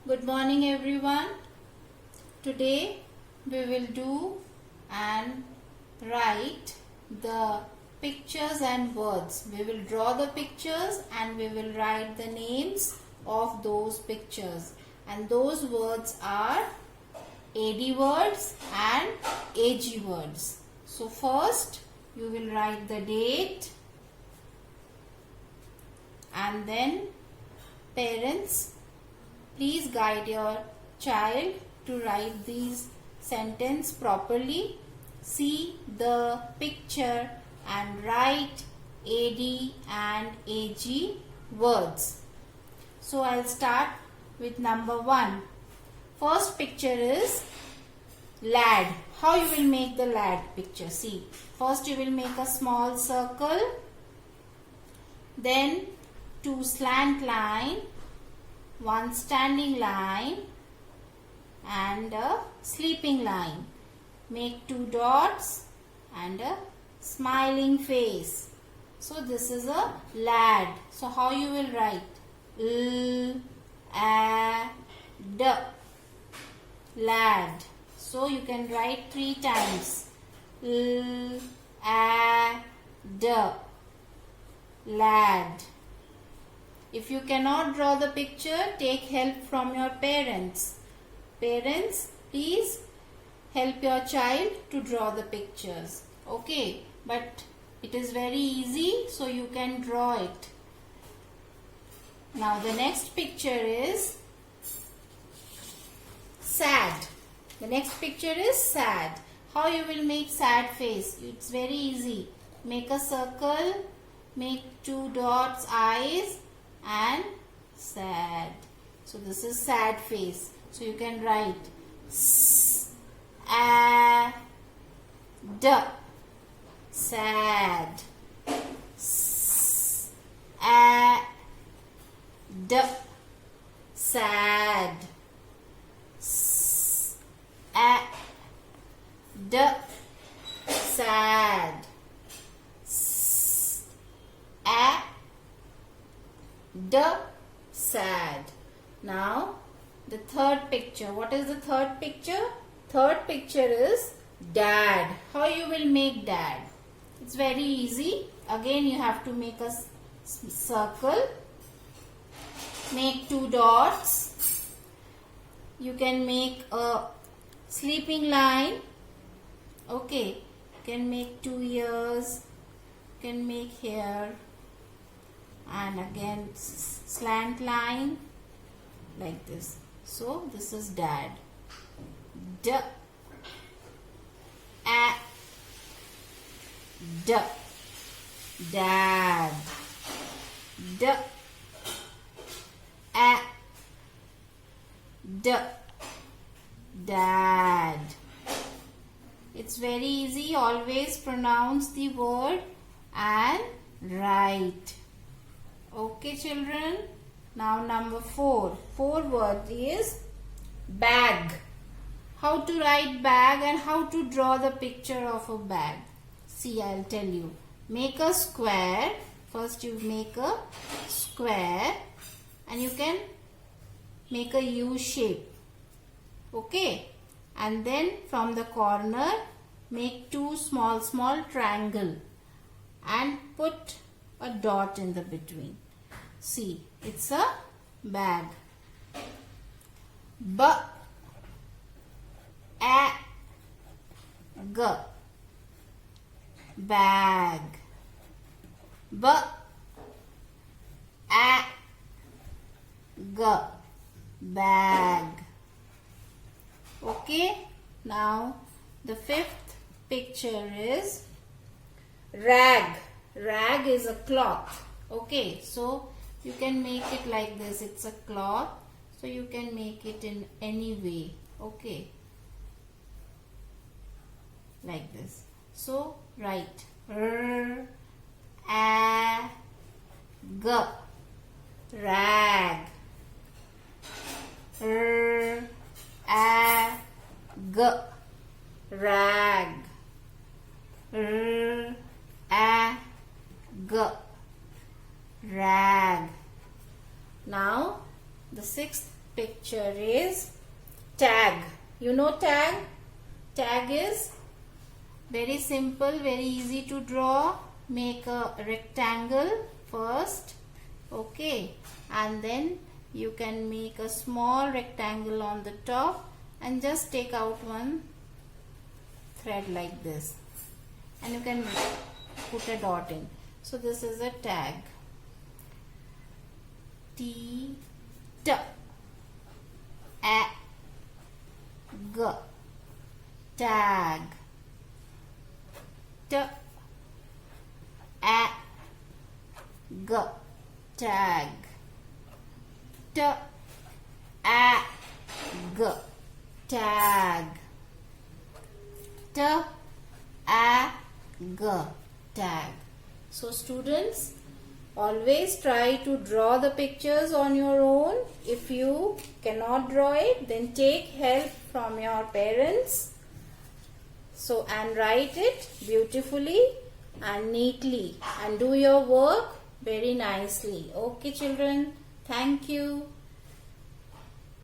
Good morning everyone. Today we will do and write the pictures and words. We will draw the pictures and we will write the names of those pictures. And those words are AD words and AG words. So first you will write the date and then parents, please guide your child to write these sentences properly. See the picture and write AD and AG words. So I'll start with number 1. First picture is lad. How you will make the lad picture? See, first you will make a small circle, then 2 slant line, 1 standing line and a sleeping line. Make 2 dots and a smiling face. So this is a lad. So how you will write? L A D, lad. So you can write 3 times. L A D, lad. If you cannot draw the picture, take help from your parents. Parents, please help your child to draw the pictures. Okay, but it is very easy, so you can draw it. Now the next picture is sad. The next picture is sad. How you will make sad face? It's very easy. Make a circle, make 2 dots, eyes and sad. So this is sad face. So you can write S A D, sad. S A D, sad. S A D, sad. S A D, sad. Now the third picture. What is the third picture? Third picture is dad. How you will make dad? It's very easy. Again you have to make a circle. Make 2 dots. You can make a sleeping line. Okay. You can make 2 ears. You can make hair. And again slant line like this. So this is dad. D A D, dad. D A D, dad. It's very easy. Always pronounce the word and write. Okay children. Now number 4. 4 word is bag. How to write bag and how to draw the picture of a bag. See, I'll tell you. Make a square. First you make a square and you can make a U shape. Okay. And then from the corner make 2 small triangle and put a dot in the between. See, it's a bag. B A G, bag. B A G, bag. Okay. Now the 5th picture is rag. Rag is a cloth. Okay, so you can make it like this. It's a cloth, so you can make it in any way. Okay, like this. So write R A G, rag. R A G, rag. R A G, rag. Now the 6th picture is tag. You know tag? Tag is very simple, very easy to draw. Make a rectangle first, okay, and then you can make a small rectangle on the top and just take out one thread like this, and you can put a dot in. So this is a tag. T T A G, tag. T A G, tag. T A G, tag. T A G, tag. So students, always try to draw the pictures on your own. If you cannot draw it, then take help from your parents. So, and write it beautifully and neatly and do your work very nicely. Okay children, thank you.